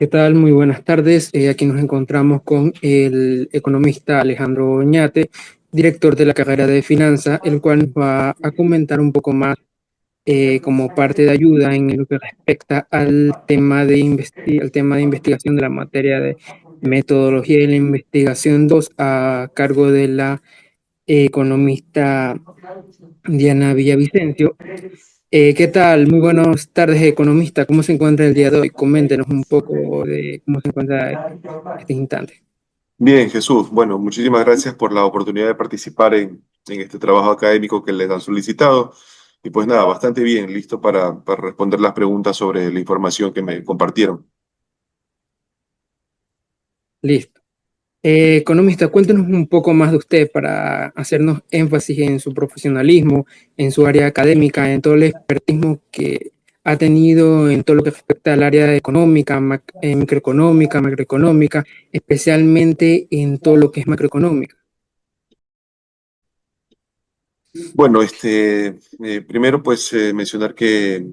¿Qué tal? Muy buenas tardes. Aquí nos encontramos con el economista Alejandro Oñate, director de la carrera de finanzas, el cual nos va a comentar un poco más como parte de ayuda en lo que respecta al tema al tema de investigación de la materia de metodología de la investigación 2 a cargo de la economista Diana Villavicencio. ¿Qué tal? Muy buenas tardes, economista. ¿Cómo se encuentra el día de hoy? Coméntenos un poco de cómo se encuentra este instante. Bien, Jesús. Bueno, muchísimas gracias por la oportunidad de participar en este trabajo académico que les han solicitado. Y pues nada, bastante bien, listo para responder las preguntas sobre la información que me compartieron. Listo. Economista, cuéntenos un poco más de usted para hacernos énfasis en su profesionalismo, en su área académica, en todo el expertismo que ha tenido en todo lo que respecta al área económica, microeconómica, macroeconómica, especialmente en todo lo que es macroeconómica. Bueno, primero pues mencionar que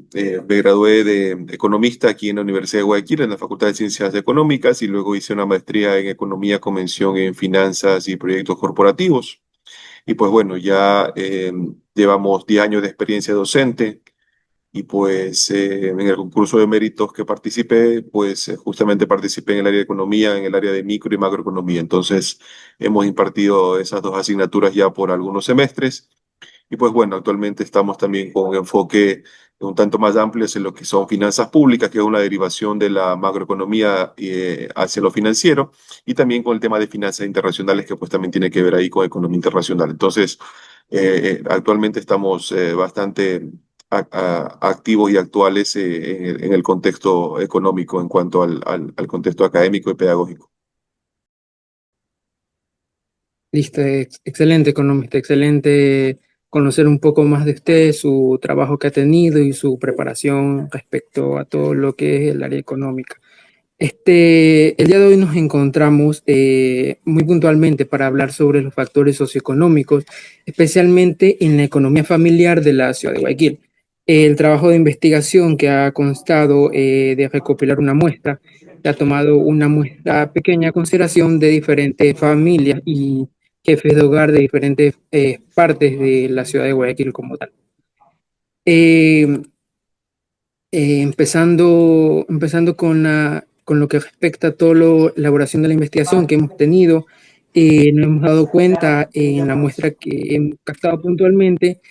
me gradué de economista aquí en la Universidad de Guayaquil, en la Facultad de Ciencias Económicas, y luego hice una maestría en Economía con mención en Finanzas y Proyectos Corporativos. Y pues bueno, ya llevamos 10 años de experiencia docente. Y pues en el concurso de méritos que participé, pues justamente participé en el área de economía, en el área de micro y macroeconomía. Entonces hemos impartido esas dos asignaturas ya por algunos semestres. Y pues bueno, actualmente estamos también con un enfoque un tanto más amplio en lo que son finanzas públicas, que es una derivación de la macroeconomía hacia lo financiero, y también con el tema de finanzas internacionales, que pues también tiene que ver ahí con economía internacional. Entonces, actualmente estamos bastante activos y actuales en el contexto económico en cuanto al contexto académico y pedagógico. Listo, excelente economista, excelente conocer un poco más de usted, su trabajo que ha tenido y su preparación respecto a todo lo que es el área económica. El día de hoy nos encontramos muy puntualmente para hablar sobre los factores socioeconómicos, especialmente en la economía familiar de la ciudad de Guayaquil. El trabajo de investigación que ha constado de recopilar una muestra, que ha tomado una muestra pequeña a consideración de diferentes familias y jefes de hogar de diferentes partes de la ciudad de Guayaquil como tal. Eh, empezando con lo que respecta a toda la elaboración de la investigación que hemos tenido, nos hemos dado cuenta en la muestra que hemos captado puntualmente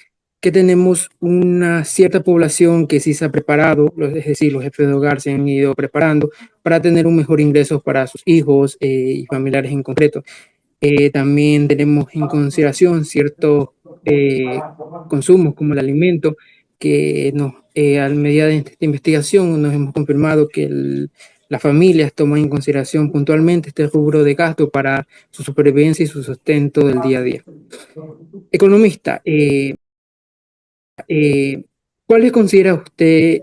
que tenemos una cierta población que sí se ha preparado, es decir, los jefes de hogar se han ido preparando para tener un mejor ingreso para sus hijos y familiares en concreto. También tenemos en consideración ciertos consumos como el alimento, que a medida de esta investigación nos hemos confirmado que las familias toman en consideración puntualmente este rubro de gasto para su supervivencia y su sustento del día a día. Economista, ¿cuáles considera usted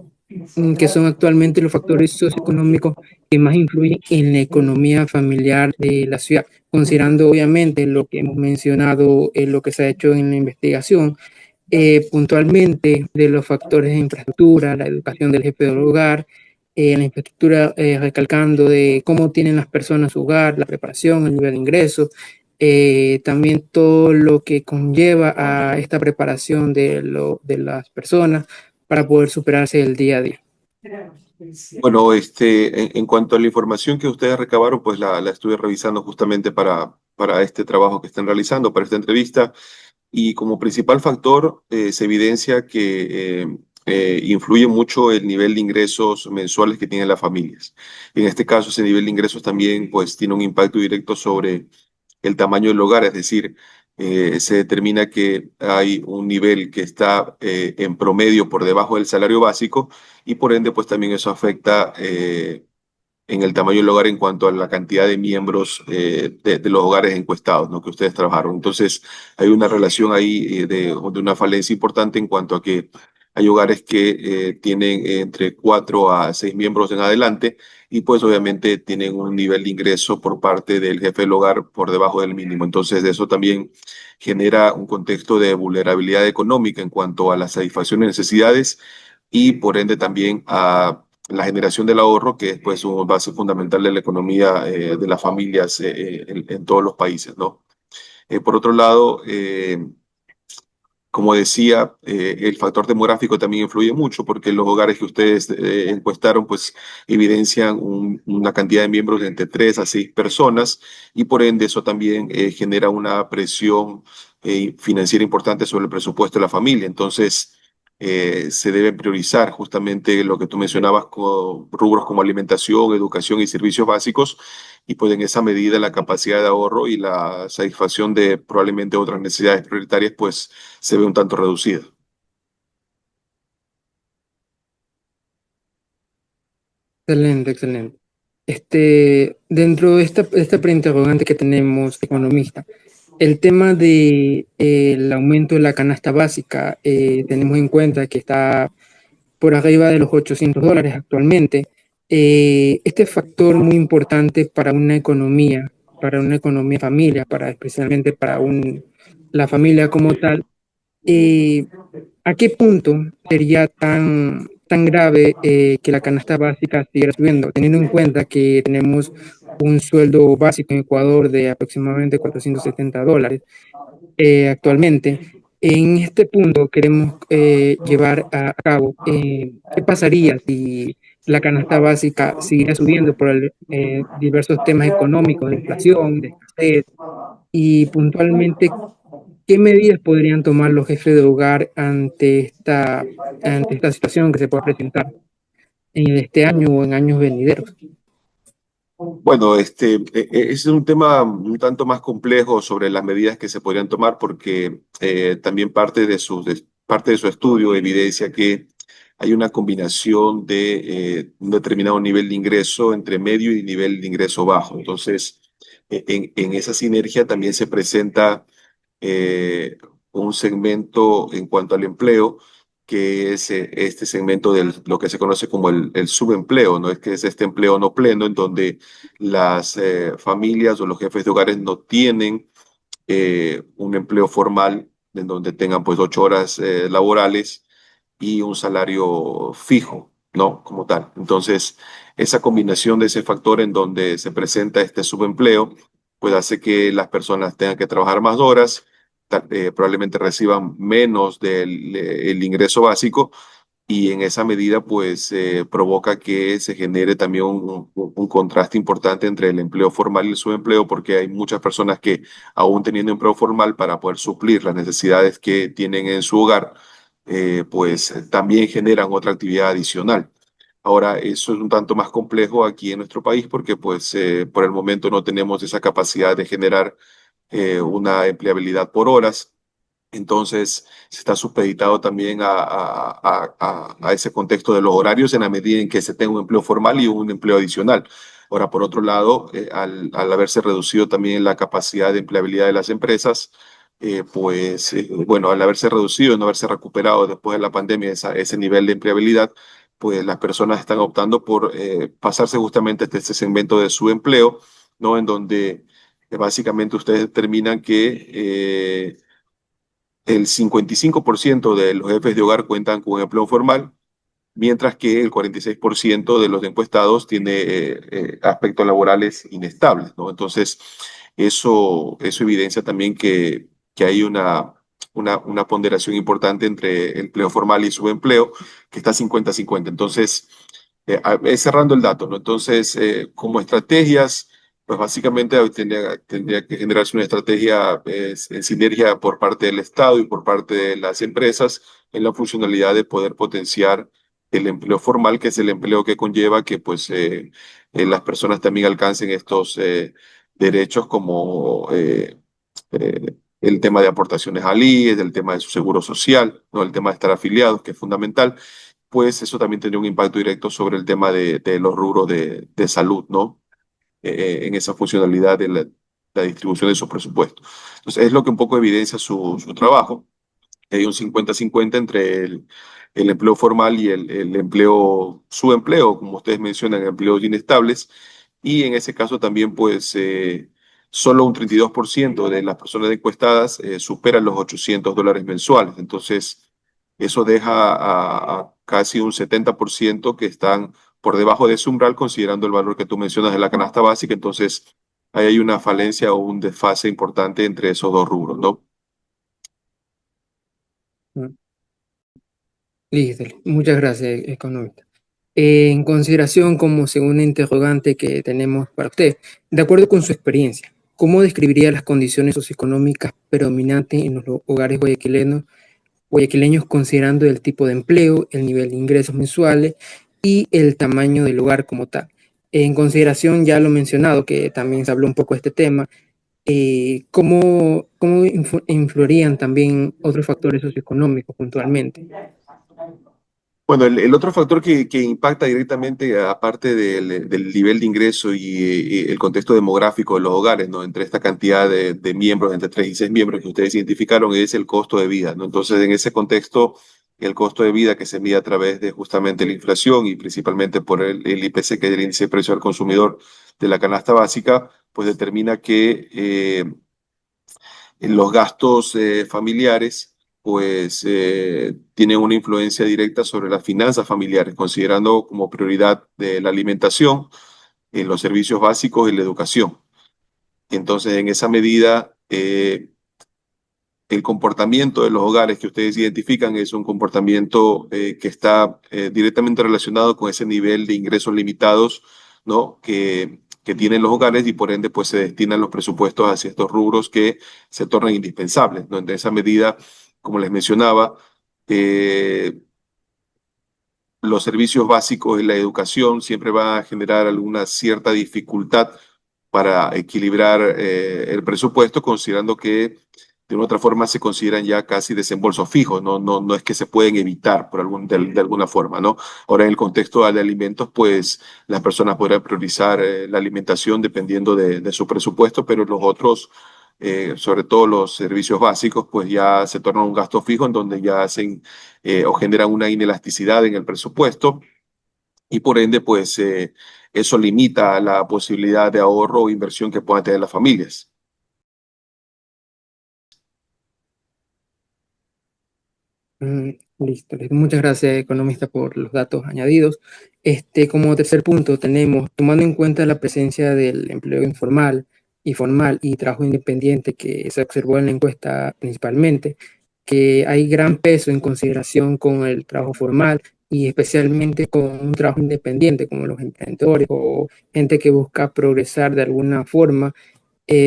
que son actualmente los factores socioeconómicos que más influyen en la economía familiar de la ciudad? Considerando obviamente lo que hemos mencionado, lo que se ha hecho en la investigación, puntualmente de los factores de infraestructura, la educación del jefe del hogar, la infraestructura recalcando de cómo tienen las personas su hogar, la preparación, el nivel de ingresos, también todo lo que conlleva a esta preparación de las personas para poder superarse el día a día. Bueno, en cuanto a la información que ustedes recabaron, pues la estuve revisando justamente para este trabajo que están realizando, para esta entrevista. Y como principal factor se evidencia que influye mucho el nivel de ingresos mensuales que tienen las familias. En este caso, ese nivel de ingresos también pues, tiene un impacto directo sobre el tamaño del hogar, es decir, se determina que hay un nivel que está en promedio por debajo del salario básico, y por ende pues también eso afecta en el tamaño del hogar en cuanto a la cantidad de miembros de los hogares encuestados, ¿no? Que ustedes trabajaron. Entonces, hay una relación ahí de una falencia importante en cuanto a que hay hogares que tienen entre 4 a 6 miembros en adelante, y pues obviamente tienen un nivel de ingreso por parte del jefe del hogar por debajo del mínimo. Entonces, eso también genera un contexto de vulnerabilidad económica en cuanto a la satisfacción de necesidades, y por ende también a la generación del ahorro, que es pues una base fundamental de la economía de las familias en todos los países, ¿no? Por otro lado, como decía, el factor demográfico también influye mucho porque los hogares que ustedes encuestaron pues evidencian una cantidad de miembros de entre 3 a 6 personas y por ende eso también genera una presión financiera importante sobre el presupuesto de la familia. Entonces, se deben priorizar justamente lo que tú mencionabas con rubros como alimentación, educación y servicios básicos y pues en esa medida la capacidad de ahorro y la satisfacción de probablemente otras necesidades prioritarias pues se ve un tanto reducida. Excelente, excelente. Dentro de esta preinterrogante que tenemos, economista, el tema de, el aumento de la canasta básica, tenemos en cuenta que está por arriba de los $800 actualmente. Este factor muy importante para una economía familia, especialmente para la familia como tal. eh, ¿A qué punto sería tan grave que la canasta básica siguiera subiendo, teniendo en cuenta que tenemos un sueldo básico en Ecuador de aproximadamente $470 actualmente? En este punto queremos llevar a cabo qué pasaría si la canasta básica siguiera subiendo por diversos temas económicos, de inflación, de escasez, y puntualmente, ¿qué medidas podrían tomar los jefes de hogar ante esta situación que se puede presentar en este año o en años venideros? Bueno, es un tema un tanto más complejo sobre las medidas que se podrían tomar porque también parte de su estudio evidencia que hay una combinación de un determinado nivel de ingreso entre medio y nivel de ingreso bajo. Entonces, en esa sinergia también se presenta eh, un segmento en cuanto al empleo, que es este segmento de lo que se conoce como el subempleo, ¿no? Es que es este empleo no pleno en donde las familias o los jefes de hogares no tienen un empleo formal en donde tengan pues 8 horas laborales y un salario fijo, ¿no? Como tal. Entonces, esa combinación de ese factor en donde se presenta este subempleo, pues hace que las personas tengan que trabajar más horas, probablemente reciban menos del el ingreso básico y en esa medida pues provoca que se genere también un contraste importante entre el empleo formal y el subempleo porque hay muchas personas que aún teniendo empleo formal para poder suplir las necesidades que tienen en su hogar, también generan otra actividad adicional. Ahora, eso es un tanto más complejo aquí en nuestro país porque pues por el momento no tenemos esa capacidad de generar una empleabilidad por horas. Entonces, se está supeditado también a ese contexto de los horarios en la medida en que se tenga un empleo formal y un empleo adicional. Ahora, por otro lado, al haberse reducido también la capacidad de empleabilidad de las empresas, bueno, al haberse reducido y no haberse recuperado después de la pandemia ese nivel de empleabilidad, pues las personas están optando por pasarse justamente a este segmento de su empleo, ¿no? En donde básicamente ustedes determinan que el 55% de los jefes de hogar cuentan con empleo formal, mientras que el 46% de los encuestados tiene aspectos laborales inestables, ¿no? Entonces, eso evidencia también que hay una ponderación importante entre empleo formal y subempleo, que está 50-50. Entonces, cerrando el dato, ¿no? Entonces, como estrategias, pues básicamente tendría que generarse una estrategia en sinergia por parte del Estado y por parte de las empresas en la funcionalidad de poder potenciar el empleo formal, que es el empleo que conlleva que pues las personas también alcancen estos derechos como el tema de aportaciones al IES, el tema de su seguro social, ¿no? El tema de estar afiliados, que es fundamental, pues eso también tendría un impacto directo sobre el tema de los rubros de salud, ¿no? En esa funcionalidad de la distribución de su presupuesto. Entonces, es lo que un poco evidencia su trabajo. Hay un 50-50 entre el empleo formal y el empleo, su empleo, como ustedes mencionan, empleos inestables. Y en ese caso también, pues, solo un 32% de las personas encuestadas superan los $800 mensuales. Entonces, eso deja a casi un 70% que están por debajo de ese umbral, considerando el valor que tú mencionas de la canasta básica. Entonces, ahí hay una falencia o un desfase importante entre esos dos rubros, ¿no? Mm, listo, muchas gracias, economista. En consideración como segunda interrogante que tenemos para usted, de acuerdo con su experiencia, ¿cómo describiría las condiciones socioeconómicas predominantes en los hogares guayaquileños considerando el tipo de empleo, el nivel de ingresos mensuales y el tamaño del hogar como tal? En consideración, ya lo mencionado, que también se habló un poco de este tema, ¿cómo influirían también otros factores socioeconómicos puntualmente? Bueno, el otro factor que impacta directamente, aparte del nivel de ingreso y el contexto demográfico de los hogares, ¿no? Entre esta cantidad de miembros, entre 3 y 6 miembros que ustedes identificaron, es el costo de vida, ¿no? Entonces, en ese contexto, el costo de vida que se mide a través de justamente la inflación y principalmente por el IPC, que es el índice de precio al consumidor de la canasta básica, pues determina que los gastos familiares pues tienen una influencia directa sobre las finanzas familiares, considerando como prioridad de la alimentación, los servicios básicos y la educación. Entonces, en esa medida, el comportamiento de los hogares que ustedes identifican es un comportamiento que está directamente relacionado con ese nivel de ingresos limitados, ¿no? Que tienen los hogares y por ende pues se destinan los presupuestos hacia estos rubros que se tornan indispensables, ¿no? En esa medida, como les mencionaba, eh, los servicios básicos y la educación siempre van a generar alguna cierta dificultad para equilibrar el presupuesto, considerando que de una otra forma se consideran ya casi desembolsos fijos, no es que se pueden evitar de alguna forma, ¿no? Ahora, en el contexto de alimentos, pues las personas podrán priorizar la alimentación dependiendo de su presupuesto, pero los otros, sobre todo los servicios básicos, pues ya se tornan un gasto fijo en donde ya hacen o generan una inelasticidad en el presupuesto y por ende, pues eso limita la posibilidad de ahorro o inversión que puedan tener las familias. Mm, listo, listo. Muchas gracias, economista, por los datos añadidos. Como tercer punto, tenemos, tomando en cuenta la presencia del empleo informal y formal y trabajo independiente que se observó en la encuesta principalmente, que hay gran peso en consideración con el trabajo formal y especialmente con un trabajo independiente, como los emprendedores o gente que busca progresar de alguna forma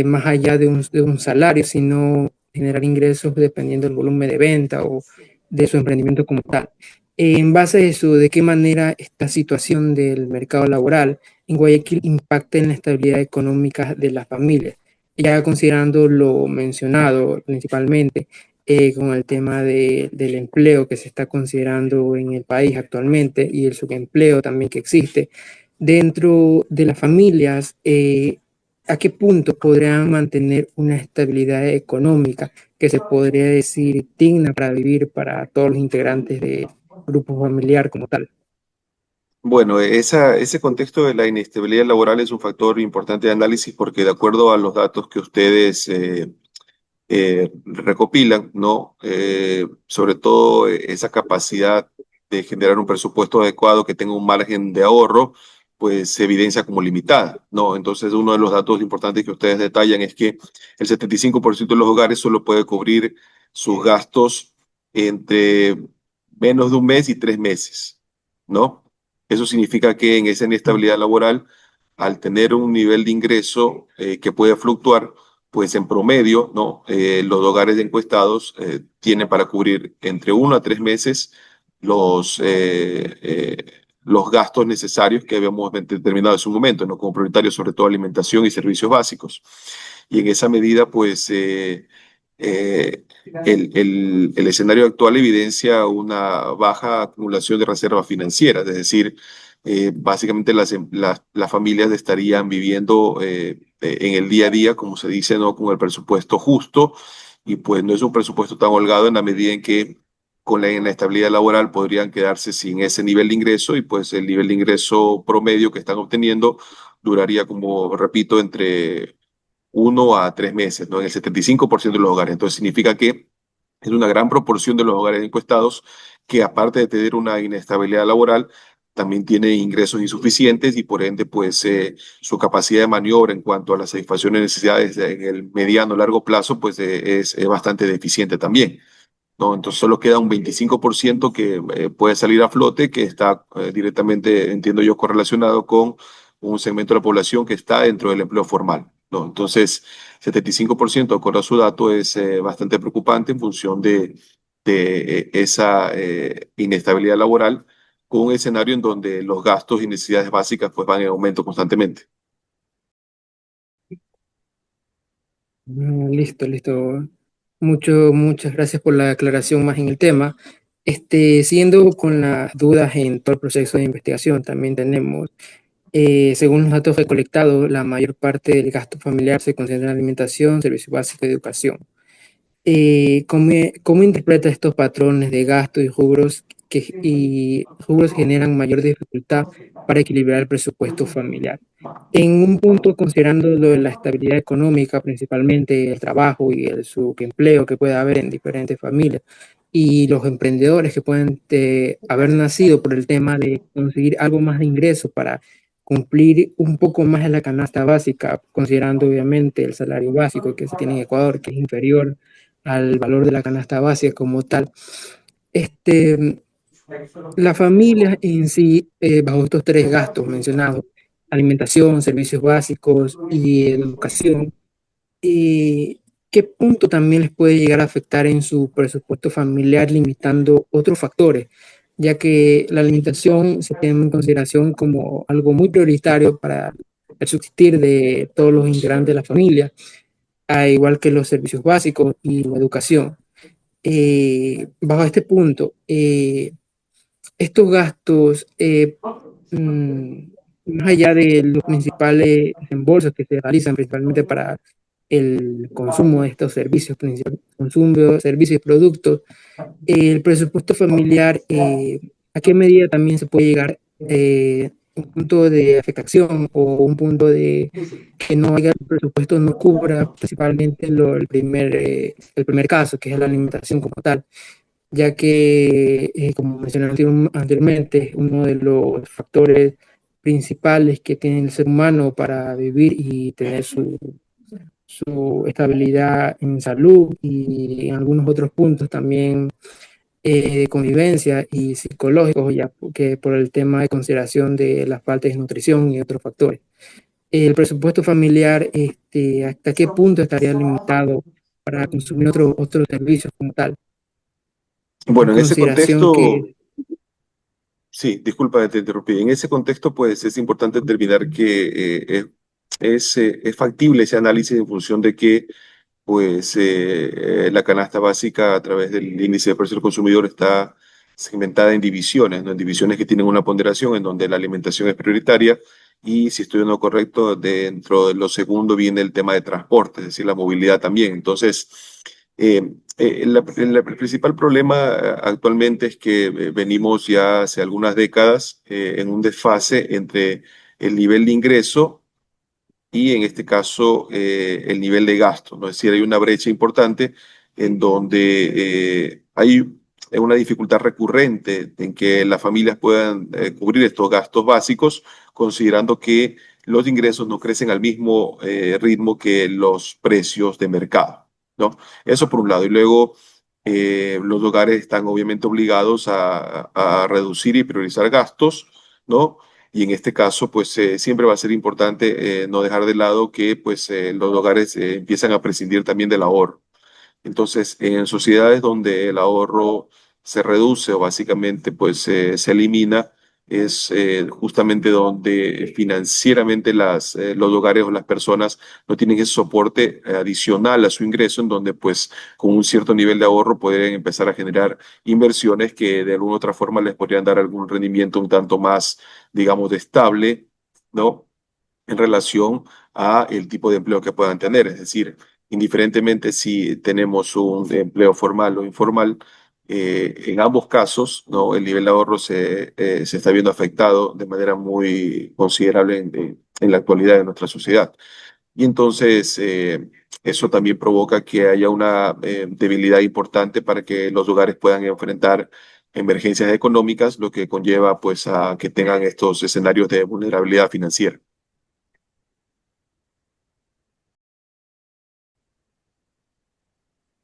más allá de un salario, sino generar ingresos dependiendo del volumen de venta o de su emprendimiento como tal. En base a eso, ¿de qué manera esta situación del mercado laboral en Guayaquil impacta en la estabilidad económica de las familias? Ya considerando lo mencionado principalmente con el tema del empleo que se está considerando en el país actualmente y el subempleo también que existe dentro de las familias, ¿a qué punto podrían mantener una estabilidad económica que se podría decir digna para vivir para todos los integrantes del grupo familiar como tal? Bueno, ese contexto de la inestabilidad laboral es un factor importante de análisis porque de acuerdo a los datos que ustedes recopilan, ¿no? Sobre todo esa capacidad de generar un presupuesto adecuado que tenga un margen de ahorro, pues se evidencia como limitada, ¿no? Entonces, uno de los datos importantes que ustedes detallan es que el 75% de los hogares solo puede cubrir sus gastos entre menos de un mes y 3 meses, ¿no? Eso significa que en esa inestabilidad laboral, al tener un nivel de ingreso que puede fluctuar, pues en promedio, ¿no? Los hogares encuestados tienen para cubrir entre 1 a 3 meses los, los gastos necesarios que habíamos determinado en su momento, ¿no? Como prioritarios, sobre todo alimentación y servicios básicos. Y en esa medida, pues el escenario actual evidencia una baja acumulación de reservas financieras, es decir, básicamente las familias estarían viviendo en el día a día, como se dice, ¿no? Con el presupuesto justo, y pues no es un presupuesto tan holgado en la medida en que con la inestabilidad laboral podrían quedarse sin ese nivel de ingreso y pues el nivel de ingreso promedio que están obteniendo duraría, como repito, entre 1 a 3 meses, ¿no? En el 75% de los hogares. Entonces significa que es una gran proporción de los hogares encuestados que aparte de tener una inestabilidad laboral, también tiene ingresos insuficientes y por ende, pues su capacidad de maniobra en cuanto a la satisfacción de necesidades en el mediano o largo plazo, pues es bastante deficiente también. ¿No? Entonces solo queda un 25% que puede salir a flote, que está directamente, entiendo yo, correlacionado con un segmento de la población que está dentro del empleo formal. ¿No? Entonces, 75%, de acuerdo a su dato, es bastante preocupante en función de esa inestabilidad laboral, con un escenario en donde los gastos y necesidades básicas pues, van en aumento constantemente. Listo, listo. Muchas gracias por la aclaración más en el tema. Siguiendo con las dudas en todo el proceso de investigación, también tenemos, según los datos recolectados, la mayor parte del gasto familiar se concentra en alimentación, servicios básicos y educación. ¿Cómo interpreta estos patrones de gasto y rubros generan mayor dificultad para equilibrar el presupuesto familiar? En un punto, considerando lo de la estabilidad económica, principalmente el trabajo y el subempleo que puede haber en diferentes familias, y los emprendedores que pueden haber nacido por el tema de conseguir algo más de ingresos para cumplir un poco más de la canasta básica, considerando obviamente el salario básico que se tiene en Ecuador, que es inferior al valor de la canasta básica como tal. Este, la familia en sí, bajo estos tres gastos mencionados, alimentación, servicios básicos y educación, ¿qué punto también les puede llegar a afectar en su presupuesto familiar, limitando otros factores? Ya que la alimentación se tiene en consideración como algo muy prioritario para el subsistir de todos los integrantes de la familia, a igual que los servicios básicos y la educación. Bajo este punto, estos gastos, mm, más allá de los principales desembolsos que se realizan principalmente para el consumo de estos servicios, consumo, servicios y productos, el presupuesto familiar, ¿a qué medida también se puede llegar un punto de afectación o un punto de que no haya el presupuesto no cubra principalmente el primer caso, que es la alimentación como tal? Ya que, como mencioné anteriormente, es uno de los factores principales que tiene el ser humano para vivir y tener su estabilidad en salud y en algunos otros puntos también de convivencia y psicológicos, ya que por el tema de consideración de las faltas de nutrición y otros factores. El presupuesto familiar, ¿hasta qué punto estaría limitado para consumir otros servicios como tal? En Bueno, en ese consideración contexto, que sí, disculpa que te interrumpí. En ese contexto, pues es importante determinar que es factible ese análisis en función de que pues la canasta básica a través del índice de precios del consumidor está segmentada en divisiones, ¿no? En divisiones que tienen una ponderación en donde la alimentación es prioritaria y, si estoy en lo correcto, dentro de lo segundo viene el tema de transporte, es decir, la movilidad también. Entonces, el principal problema actualmente es que venimos ya hace algunas décadas en un desfase entre el nivel de ingreso y en este caso el nivel de gasto, ¿no? Es decir, hay una brecha importante en donde hay una dificultad recurrente en que las familias puedan cubrir estos gastos básicos, considerando que los ingresos no crecen al mismo ritmo que los precios de mercado, ¿no? Eso por un lado. Y luego los hogares están obviamente obligados a reducir y priorizar gastos, ¿no? Y en este caso, pues siempre va a ser importante no dejar de lado que pues los hogares empiezan a prescindir también del ahorro. Entonces, en sociedades donde el ahorro se reduce o básicamente pues se elimina, es justamente donde financieramente los hogares o las personas no tienen ese soporte adicional a su ingreso, en donde pues con un cierto nivel de ahorro pueden empezar a generar inversiones que de alguna u otra forma les podrían dar algún rendimiento un tanto más, digamos, estable, ¿no? En relación a el tipo de empleo que puedan tener. Es decir, indiferentemente si tenemos un empleo formal o informal, en ambos casos, ¿no? El nivel de ahorro se está viendo afectado de manera muy considerable en la actualidad de nuestra sociedad. Y entonces eso también provoca que haya una debilidad importante para que los hogares puedan enfrentar emergencias económicas, lo que conlleva pues a que tengan estos escenarios de vulnerabilidad financiera.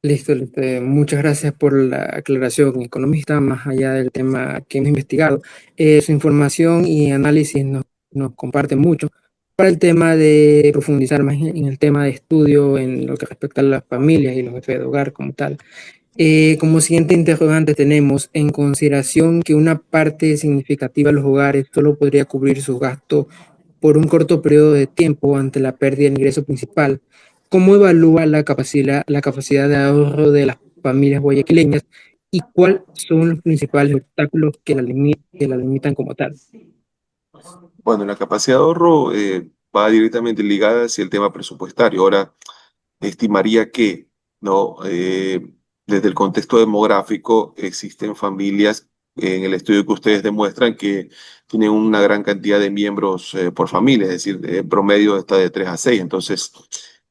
Listo, listo. Muchas gracias por la aclaración, economista, más allá del tema que hemos investigado. Su información y análisis nos comparten mucho para el tema de profundizar más en el tema de estudio en lo que respecta a las familias y los jefes de hogar como tal. Como siguiente interrogante tenemos, en consideración que una parte significativa de los hogares solo podría cubrir sus gastos por un corto periodo de tiempo ante la pérdida del ingreso principal, ¿cómo evalúa la capacidad de ahorro de las familias guayaquileñas y cuáles son los principales obstáculos que la limitan como tal? Bueno, la capacidad de ahorro va directamente ligada hacia el tema presupuestario. Ahora, estimaría que, ¿no? Desde el contexto demográfico existen familias, en el estudio que ustedes demuestran, que tienen una gran cantidad de miembros por familia, es decir, en promedio está de 3 a 6. Entonces,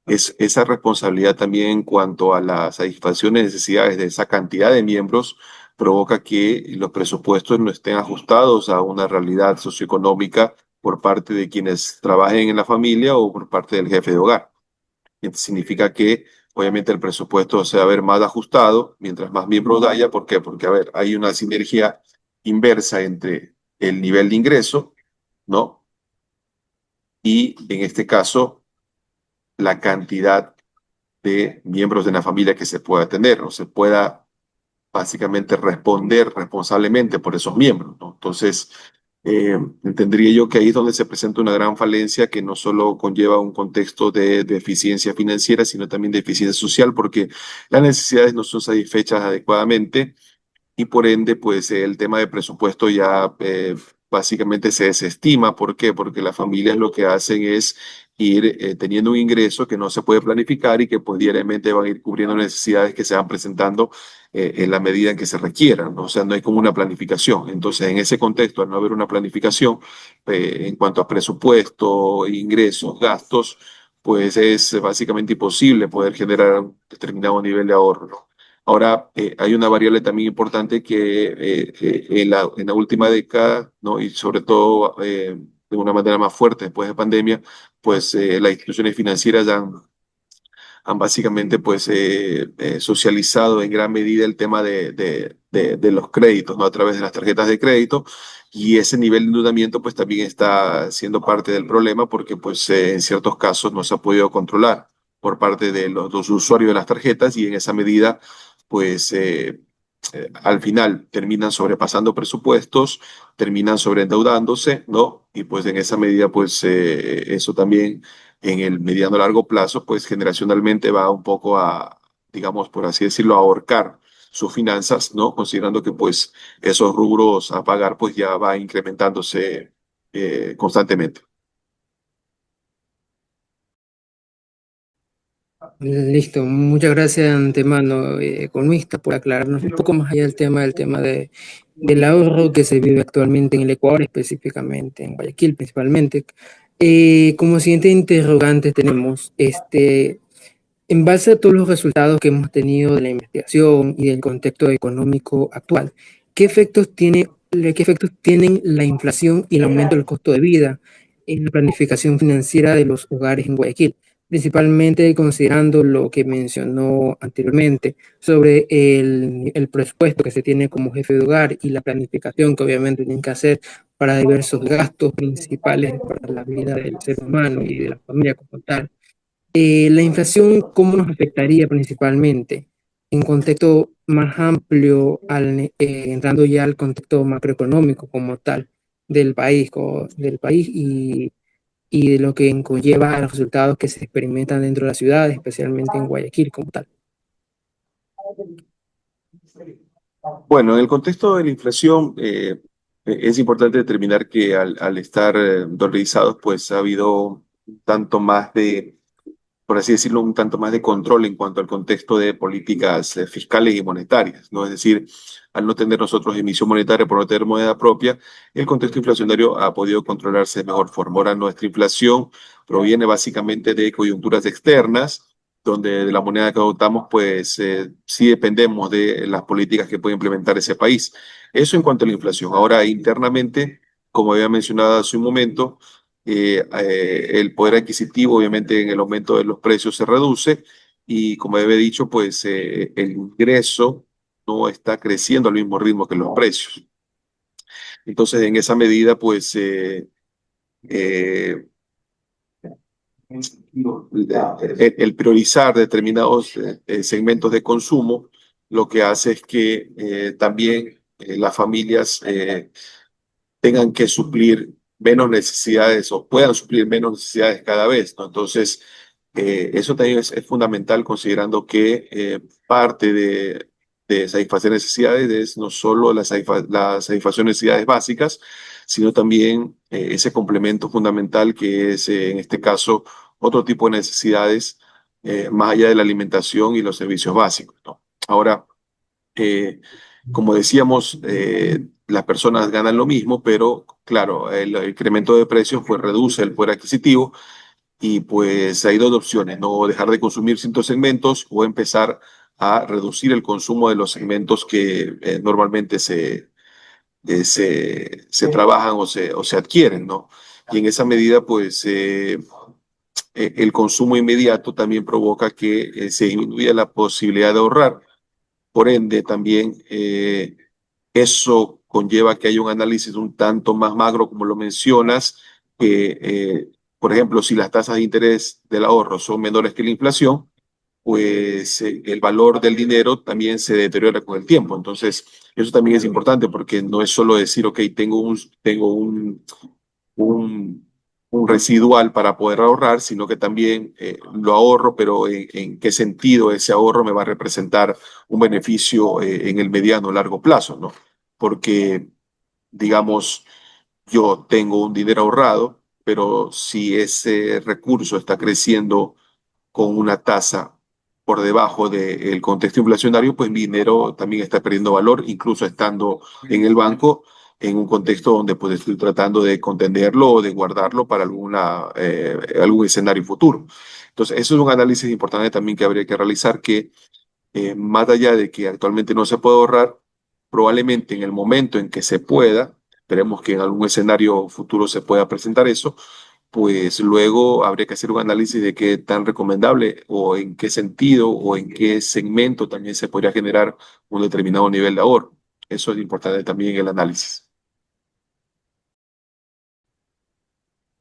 esa responsabilidad también en cuanto a la satisfacción de necesidades de esa cantidad de miembros provoca que los presupuestos no estén ajustados a una realidad socioeconómica por parte de quienes trabajen en la familia o por parte del jefe de hogar. Significa que obviamente el presupuesto se va a ver más ajustado mientras más miembros haya. ¿Por qué? Porque, a ver, hay una sinergia inversa entre el nivel de ingreso, ¿no? Y en este caso, la cantidad de miembros de la familia que se pueda tener, o se pueda básicamente responder responsablemente por esos miembros, ¿no? Entonces, entendería yo que ahí es donde se presenta una gran falencia que no solo conlleva un contexto de eficiencia financiera, sino también de eficiencia social, porque las necesidades no son satisfechas adecuadamente y por ende, pues el tema de presupuesto ya básicamente se desestima. ¿Por qué? Porque las familias lo que hacen es ir teniendo un ingreso que no se puede planificar y que pues diariamente van a ir cubriendo necesidades que se van presentando en la medida en que se requieran, ¿no? O sea, no hay como una planificación. Entonces, en ese contexto, al no haber una planificación en cuanto a presupuesto, ingresos, gastos, pues es básicamente imposible poder generar un determinado nivel de ahorro, ¿no? Ahora, hay una variable también importante que en la última década, ¿no? Y sobre todo de una manera más fuerte después de pandemia, pues las instituciones financieras ya han básicamente pues socializado en gran medida el tema de los créditos, ¿no? A través de las tarjetas de crédito, y ese nivel de endeudamiento pues también está siendo parte del problema porque pues en ciertos casos no se ha podido controlar por parte de los usuarios de las tarjetas, y en esa medida pues al final terminan sobrepasando presupuestos, terminan sobreendeudándose, ¿no? Y pues en esa medida pues eso también en el mediano largo plazo, pues generacionalmente va un poco a, digamos, por así decirlo, a ahorcar sus finanzas, ¿no? Considerando que pues esos rubros a pagar pues ya va incrementándose constantemente. Listo, muchas gracias de antemano, economista, por aclararnos un poco más allá del tema del ahorro que se vive actualmente en el Ecuador, específicamente en Guayaquil principalmente. Como siguiente interrogante tenemos, en base a todos los resultados que hemos tenido de la investigación y del contexto económico actual, qué efectos tienen la inflación y el aumento del costo de vida en la planificación financiera de los hogares en Guayaquil? Principalmente considerando lo que mencionó anteriormente sobre el presupuesto que se tiene como jefe de hogar y la planificación que obviamente tienen que hacer para diversos gastos principales para la vida del ser humano y de la familia como tal. La inflación, ¿cómo nos afectaría principalmente en contexto más amplio, entrando ya al contexto macroeconómico como tal del país y de lo que conlleva a los resultados que se experimentan dentro de la ciudad, especialmente en Guayaquil como tal? Bueno, en el contexto de la inflación, es importante determinar que al estar dolarizados, pues ha habido un tanto más de, por así decirlo, un tanto más de control en cuanto al contexto de políticas fiscales y monetarias, ¿no? Es decir, al no tener nosotros emisión monetaria por no tener moneda propia, el contexto inflacionario ha podido controlarse de mejor forma. Ahora, nuestra inflación proviene básicamente de coyunturas externas, donde de la moneda que adoptamos, pues sí dependemos de las políticas que puede implementar ese país. Eso en cuanto a la inflación. Ahora, internamente, como había mencionado hace un momento, el poder adquisitivo, obviamente, en el aumento de los precios se reduce y, como había dicho, pues el ingreso no está creciendo al mismo ritmo que los precios. Entonces, en esa medida, pues eh, el priorizar determinados segmentos de consumo, lo que hace es que también las familias tengan que suplir menos necesidades o puedan suplir menos necesidades cada vez, ¿no? Entonces, eso también es fundamental considerando que parte de satisfacer necesidades es no solo la satisfacción de necesidades básicas, sino también ese complemento fundamental que es, en este caso, otro tipo de necesidades más allá de la alimentación y los servicios básicos, ¿no? Ahora, eh, como decíamos, las personas ganan lo mismo, pero claro, el incremento de precios pues reduce el poder adquisitivo y pues hay dos opciones, no dejar de consumir ciertos segmentos o empezar a reducir el consumo de los segmentos que normalmente se trabajan o se adquieren, ¿no? Y en esa medida, pues el consumo inmediato también provoca que se disminuya la posibilidad de ahorrar. Por ende, también eso conlleva que haya un análisis un tanto más magro, como lo mencionas, que, por ejemplo, si las tasas de interés del ahorro son menores que la inflación, pues el valor del dinero también se deteriora con el tiempo. Entonces, eso también es importante porque no es solo decir, ok, un, un residual para poder ahorrar, sino que también lo ahorro, pero en qué sentido ese ahorro me va a representar un beneficio en el mediano o largo plazo, ¿no? Porque, digamos, yo tengo un dinero ahorrado, pero si ese recurso está creciendo con una tasa por debajo del contexto inflacionario, pues mi dinero también está perdiendo valor, incluso estando en el banco, en un contexto donde pues estoy tratando de contenerlo o de guardarlo para algún escenario futuro. Entonces, eso es un análisis importante también que habría que realizar, que más allá de que actualmente no se puede ahorrar, probablemente en el momento en que se pueda, esperemos que en algún escenario futuro se pueda presentar eso, pues luego habría que hacer un análisis de qué tan recomendable o en qué sentido o en qué segmento también se podría generar un determinado nivel de ahorro. Eso es importante también en el análisis.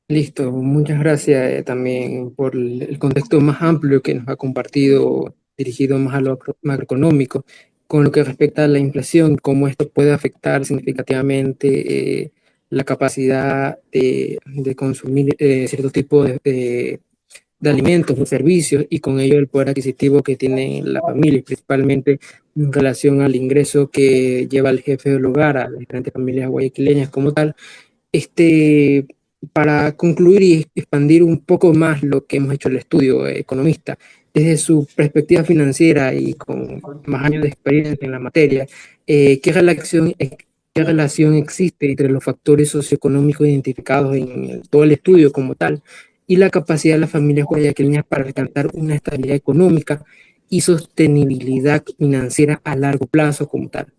Listo, muchas gracias también por el contexto más amplio que nos ha compartido, dirigido más a lo macroeconómico, con lo que respecta a la inflación, cómo esto puede afectar significativamente la capacidad de consumir cierto tipo de alimentos o servicios y con ello el poder adquisitivo que tiene la familia, principalmente en relación al ingreso que lleva el jefe del hogar a las diferentes familias guayaquileñas como tal. Este, para concluir y expandir un poco más lo que hemos hecho el estudio economista, desde su perspectiva financiera y con más años de experiencia en la materia, qué relación existe entre los factores socioeconómicos identificados en todo el estudio como tal y la capacidad de las familias guayaquileñas para alcanzar una estabilidad económica y sostenibilidad financiera a largo plazo como tal?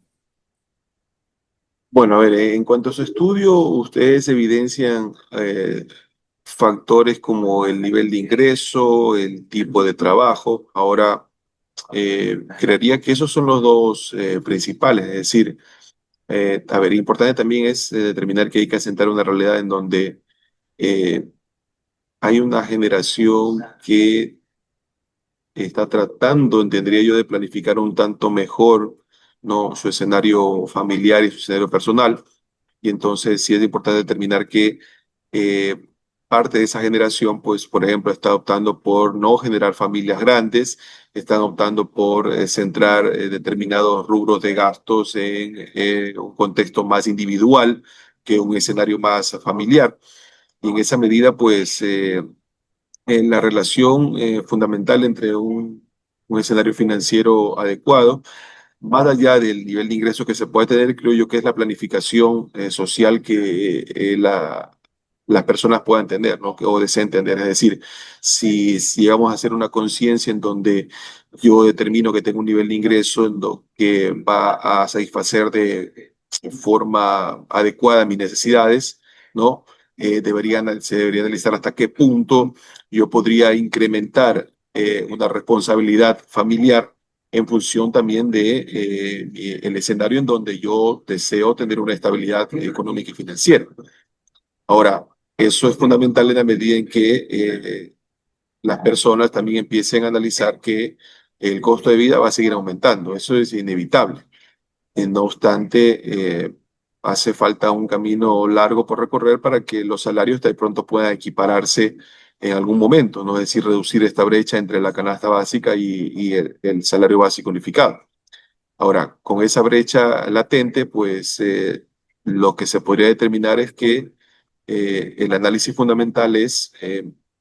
Bueno, a ver, en cuanto a su estudio, ustedes evidencian factores como el nivel de ingreso, el tipo de trabajo. Ahora, creería que esos son los dos principales, es decir, a ver, importante también es determinar que hay que asentar una realidad en donde eh, hay una generación que está tratando, entendería yo, de planificar un tanto mejor, ¿no? Su escenario familiar y su escenario personal. Y entonces sí es importante determinar que eh, parte de esa generación, pues, por ejemplo, está optando por no generar familias grandes, están optando por centrar determinados rubros de gastos en un contexto más individual que un escenario más familiar. Y en esa medida, pues, la relación fundamental entre un escenario financiero adecuado, más allá del nivel de ingreso que se puede tener, creo yo que es la planificación social que las personas puedan entender, ¿no? O deseen entender. Es decir, si vamos a hacer una conciencia en donde yo determino que tengo un nivel de ingreso que va a satisfacer de forma adecuada mis necesidades, ¿no? Se debería analizar hasta qué punto yo podría incrementar una responsabilidad familiar en función también de el escenario en donde yo deseo tener una estabilidad económica y financiera. Ahora, eso es fundamental en la medida en que las personas también empiecen a analizar que el costo de vida va a seguir aumentando. Eso es inevitable. No obstante, hace falta un camino largo por recorrer para que los salarios de pronto puedan equipararse en algún momento, ¿no? Es decir, reducir esta brecha entre la canasta básica y el salario básico unificado. Ahora, con esa brecha latente, pues lo que se podría determinar es que el análisis fundamental es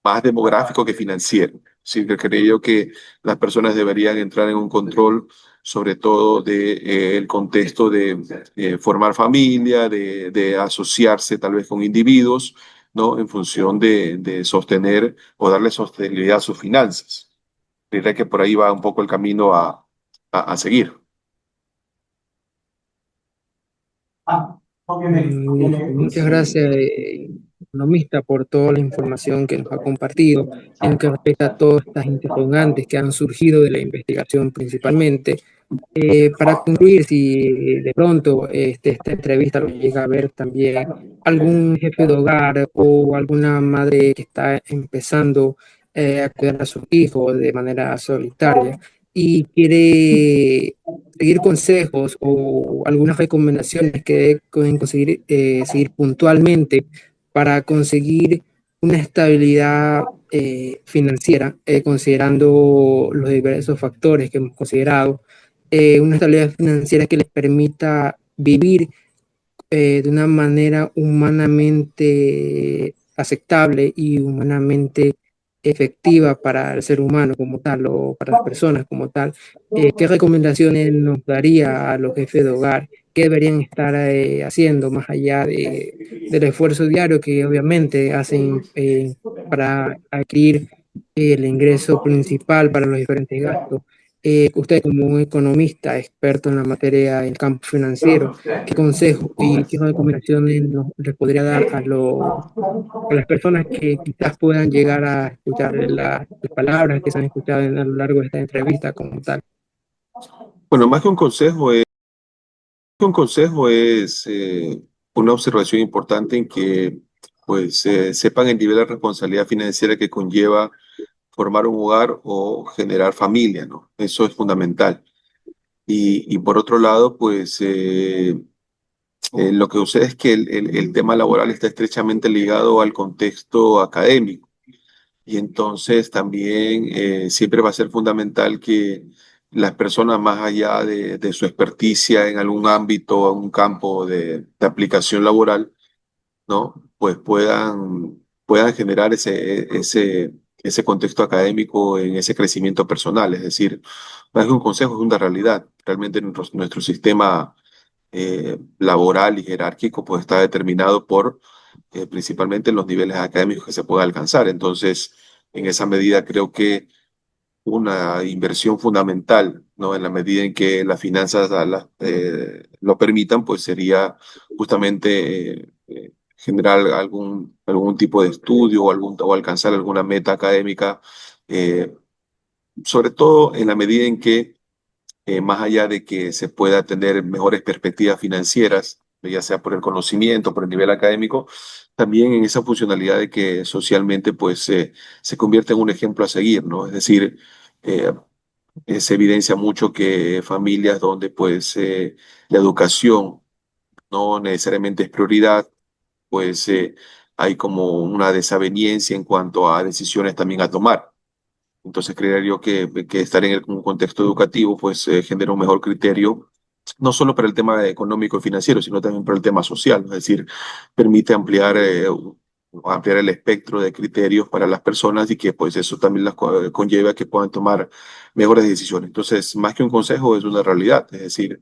más demográfico que financiero. Sí, que creo yo que las personas deberían entrar en un control, sobre todo de, el contexto de formar familia, de asociarse tal vez con individuos, ¿no? En función de sostener o darle sostenibilidad a sus finanzas. Creo que por ahí va un poco el camino a seguir. Muchas gracias, economista, por toda la información que nos ha compartido en lo que respecta a todas estas interrogantes que han surgido de la investigación principalmente. Para concluir, si de pronto esta entrevista lo llega a ver también algún jefe de hogar o alguna madre que está empezando a cuidar a sus hijos de manera solitaria y quiere seguir consejos o algunas recomendaciones que pueden conseguir seguir puntualmente para conseguir una estabilidad financiera, considerando los diversos factores que hemos considerado, una estabilidad financiera que les permita vivir de una manera humanamente aceptable y humanamente efectiva para el ser humano como tal o para las personas como tal. ¿Qué recomendaciones nos daría a los jefes de hogar? ¿Qué deberían estar haciendo más allá del esfuerzo diario que obviamente hacen para adquirir el ingreso principal para los diferentes gastos? Usted como un economista experto en la materia del campo financiero, ¿qué consejos y qué recomendaciones les podría dar a las personas que quizás puedan llegar a escuchar las palabras que se han escuchado a lo largo de esta entrevista como tal? Bueno, más que un consejo es una observación importante en que pues sepan el nivel de responsabilidad financiera que conlleva formar un hogar o generar familia, ¿no? Eso es fundamental. Y por otro lado, pues lo que sucede es que el tema laboral está estrechamente ligado al contexto académico. Y entonces también siempre va a ser fundamental que las personas, más allá de su experticia en algún ámbito, en un campo de aplicación laboral, ¿no? Pues puedan generar ese contexto académico en ese crecimiento personal. Es decir, más que un consejo, es una realidad. Realmente nuestro sistema laboral y jerárquico pues está determinado por principalmente los niveles académicos que se pueden alcanzar. Entonces, en esa medida creo que una inversión fundamental, ¿no? En la medida en que las finanzas lo permitan, pues sería justamente generar algún tipo de estudio o alcanzar alguna meta académica, eh, sobre todo en la medida en que más allá de que se pueda tener mejores perspectivas financieras, ya sea por el conocimiento, por el nivel académico, también en esa funcionalidad de que socialmente pues se convierte en un ejemplo a seguir, ¿no? Es decir, eh, se evidencia mucho que familias donde pues la educación no necesariamente es prioridad, pues hay como una desaveniencia en cuanto a decisiones también a tomar. Entonces, creería yo que estar en un contexto educativo pues genera un mejor criterio, no solo para el tema económico y financiero, sino también para el tema social. Es decir, permite ampliar el espectro de criterios para las personas y que pues eso también conlleva que puedan tomar mejores decisiones. Entonces, más que un consejo, es una realidad. Es decir,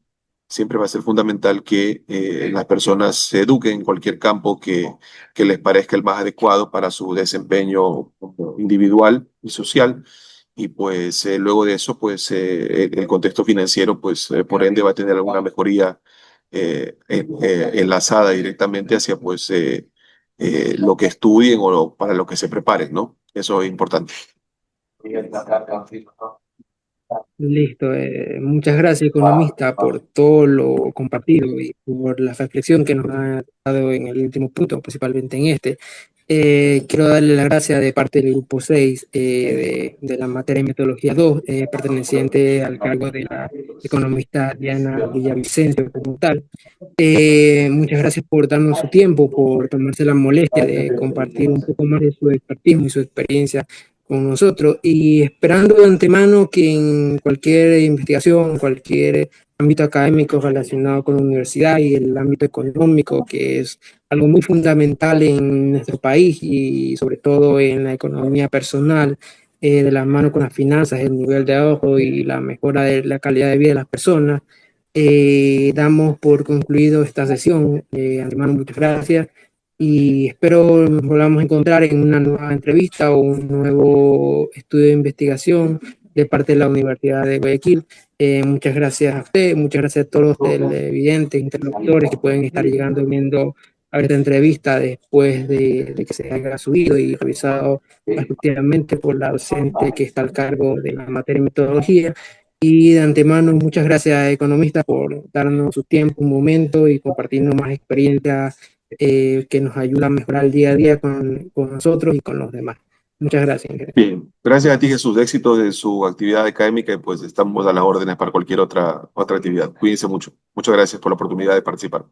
siempre va a ser fundamental que las personas se eduquen en cualquier campo que les parezca el más adecuado para su desempeño individual y social. Y pues luego de eso, pues el contexto financiero, pues por ende va a tener alguna mejoría enlazada directamente hacia pues lo que estudien o para lo que se preparen, ¿no? Eso es importante. Listo. Muchas gracias, economista, por todo lo compartido y por la reflexión que nos ha dado en el último punto, principalmente en este. Quiero darle las gracias de parte del grupo 6 de la materia de metodología 2, perteneciente al cargo de la economista Diana Villavicencio como tal. Muchas gracias por darnos su tiempo, por tomarse la molestia de compartir un poco más de su expertismo y su experiencia con nosotros, y esperando de antemano que en cualquier investigación, cualquier ámbito académico relacionado con la universidad y el ámbito económico, que es algo muy fundamental en nuestro país y sobre todo en la economía personal, de la mano con las finanzas, el nivel de ahorro y la mejora de la calidad de vida de las personas. Damos por concluido esta sesión. Antemano, muchas gracias y espero nos volvamos a encontrar en una nueva entrevista o un nuevo estudio de investigación de parte de la Universidad de Guayaquil. Muchas gracias a usted, muchas gracias a todos los televidentes, interlocutores que pueden estar llegando viendo a esta entrevista después de que se haya subido y revisado respectivamente por la docente que está al cargo de la materia de metodología. Y de antemano, muchas gracias, economista, por darnos su tiempo, un momento y compartirnos más experiencia que nos ayuda a mejorar el día a día con nosotros y con los demás. Muchas gracias. Bien, gracias a ti, Jesús, de éxito de su actividad académica y pues estamos a las órdenes para cualquier otra actividad. Cuídense mucho. Muchas gracias por la oportunidad de participar.